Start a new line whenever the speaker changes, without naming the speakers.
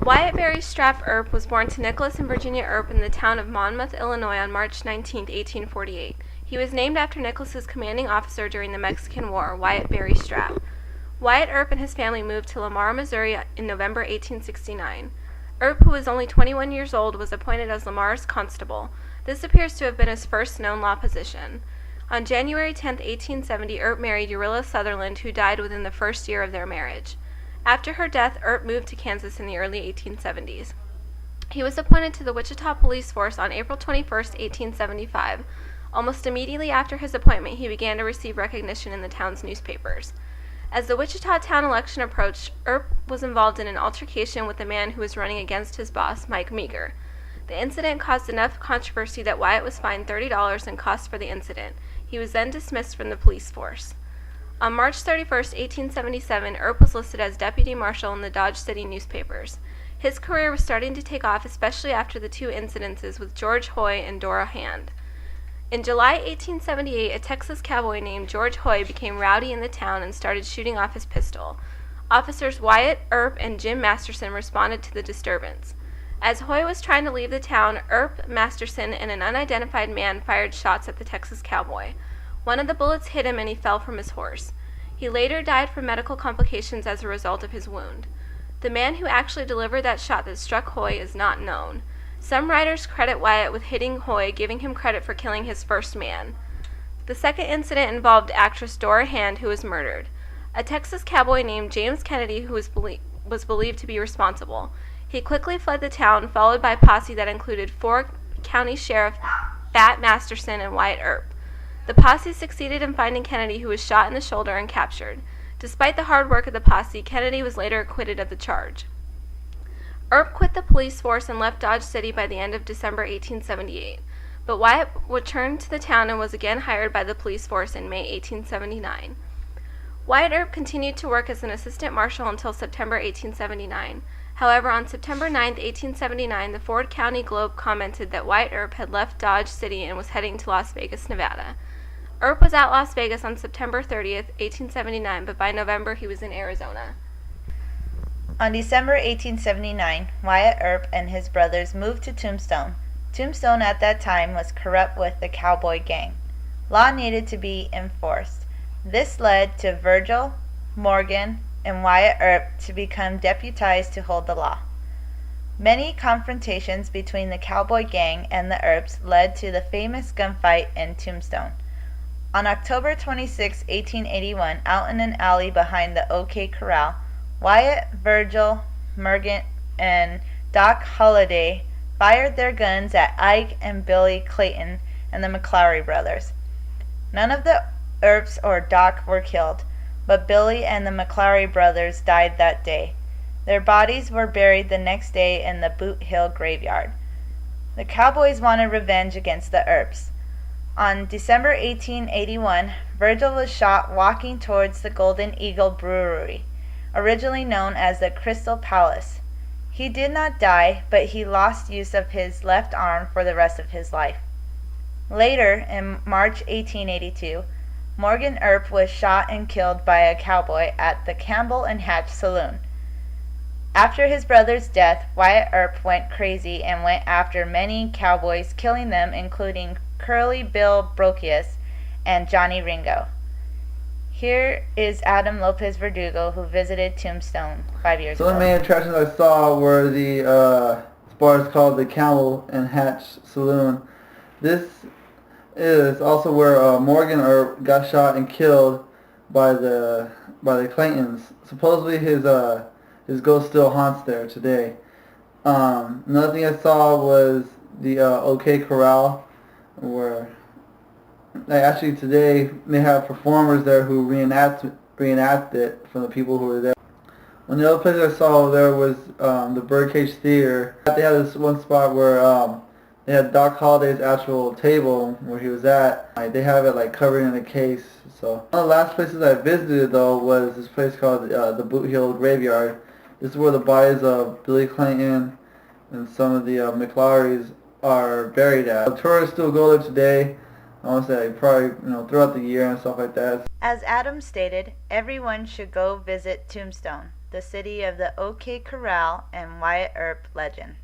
Wyatt Berry Strapp Earp was born to Nicholas and Virginia Earp in the town of Monmouth, Illinois on March 19, 1848. He was named after Nicholas's commanding officer during the Mexican War, Wyatt Berry Strapp. Wyatt Earp and his family moved to Lamar, Missouri in November 1869. Earp, who was only 21 years old, was appointed as Lamar's constable. This appears to have been his first known law position. On January 10, 1870, Earp married Urilla Sutherland, who died within the first year of their marriage. After her death, Earp moved to Kansas in the early 1870s. He was appointed to the Wichita Police Force on April 21, 1875. Almost immediately after his appointment, he began to receive recognition in the town's newspapers. As the Wichita town election approached, Earp was involved in an altercation with a man who was running against his boss, Mike Meager. The incident caused enough controversy that Wyatt was fined $30 and costs for the incident. He was then dismissed from the police force. On March 31, 1877, Earp was listed as deputy marshal in the Dodge City newspapers. His career was starting to take off, especially after the two incidences with George Hoy and Dora Hand. In July 1878, a Texas cowboy named George Hoy became rowdy in the town and started shooting off his pistol. Officers Wyatt, Earp, and Jim Masterson responded to the disturbance. As Hoy was trying to leave the town, Earp, Masterson, and an unidentified man fired shots at the Texas cowboy. One of the bullets hit him and he fell from his horse. He later died from medical complications as a result of his wound. The man who actually delivered that shot that struck Hoy is not known. Some writers credit Wyatt with hitting Hoy, giving him credit for killing his first man. The second incident involved actress Dora Hand, who was murdered. A Texas cowboy named James Kennedy who was believed to be responsible. He quickly fled the town, followed by a posse that included 4 county sheriff Bat Masterson and Wyatt Earp. The posse succeeded in finding Kennedy, who was shot in the shoulder and captured. Despite the hard work of the posse, Kennedy was later acquitted of the charge. Earp quit the police force and left Dodge City by the end of December 1878, but Wyatt returned to the town and was again hired by the police force in May 1879. Wyatt Earp continued to work as an assistant marshal until September 1879. However, on September 9, 1879, the Ford County Globe commented that Wyatt Earp had left Dodge City and was heading to Las Vegas, Nevada. Earp was at Las Vegas on September 30, 1879, but by November he was in Arizona.
On December 1879, Wyatt Earp and his brothers moved to Tombstone. Tombstone at that time was corrupt with the cowboy gang. Law needed to be enforced. This led to Virgil, Morgan, and Wyatt Earp to become deputized to hold the law. Many confrontations between the cowboy gang and the Earps led to the famous gunfight in Tombstone. On October 26, 1881, out in an alley behind the OK Corral, Wyatt, Virgil, Morgan, and Doc Holliday fired their guns at Ike and Billy Clayton and the McLaury brothers. None of the Earps or Doc were killed, but Billy and the McLaury brothers died that day. Their bodies were buried the next day in the Boot Hill graveyard. The Cowboys wanted revenge against the Earps. On December 1881, Virgil was shot walking towards the Golden Eagle Brewery, originally known as the Crystal Palace. He did not die, but he lost use of his left arm for the rest of his life. Later, in March 1882, Morgan Earp was shot and killed by a cowboy at the Campbell and Hatch Saloon. After his brother's death, Wyatt Earp went crazy and went after many cowboys, killing them, including Curly Bill Brokius and Johnny Ringo. Here is Adam Lopez Verdugo, who visited Tombstone 5 years ago.
The main attractions I saw were the bar is called the Campbell and Hatch Saloon. This is also where Morgan Earp got shot and killed by the Claytons. Supposedly his ghost still haunts there today. Another thing I saw was the OK Corral, where actually today they have performers there who reenact it from the people who were there. One of the other places I saw there was the Birdcage Theater. They had this one spot where they had Doc Holliday's actual table where he was at. They have it covered in a case. So one of the last places I visited though was this place called the Boot Hill Graveyard. This is where the bodies of Billy Clayton and some of the McLaurys are buried at. Tourists still go there today. I want to say probably throughout the year and stuff like that.
As Adam stated, everyone should go visit Tombstone, the city of the OK Corral and Wyatt Earp legend.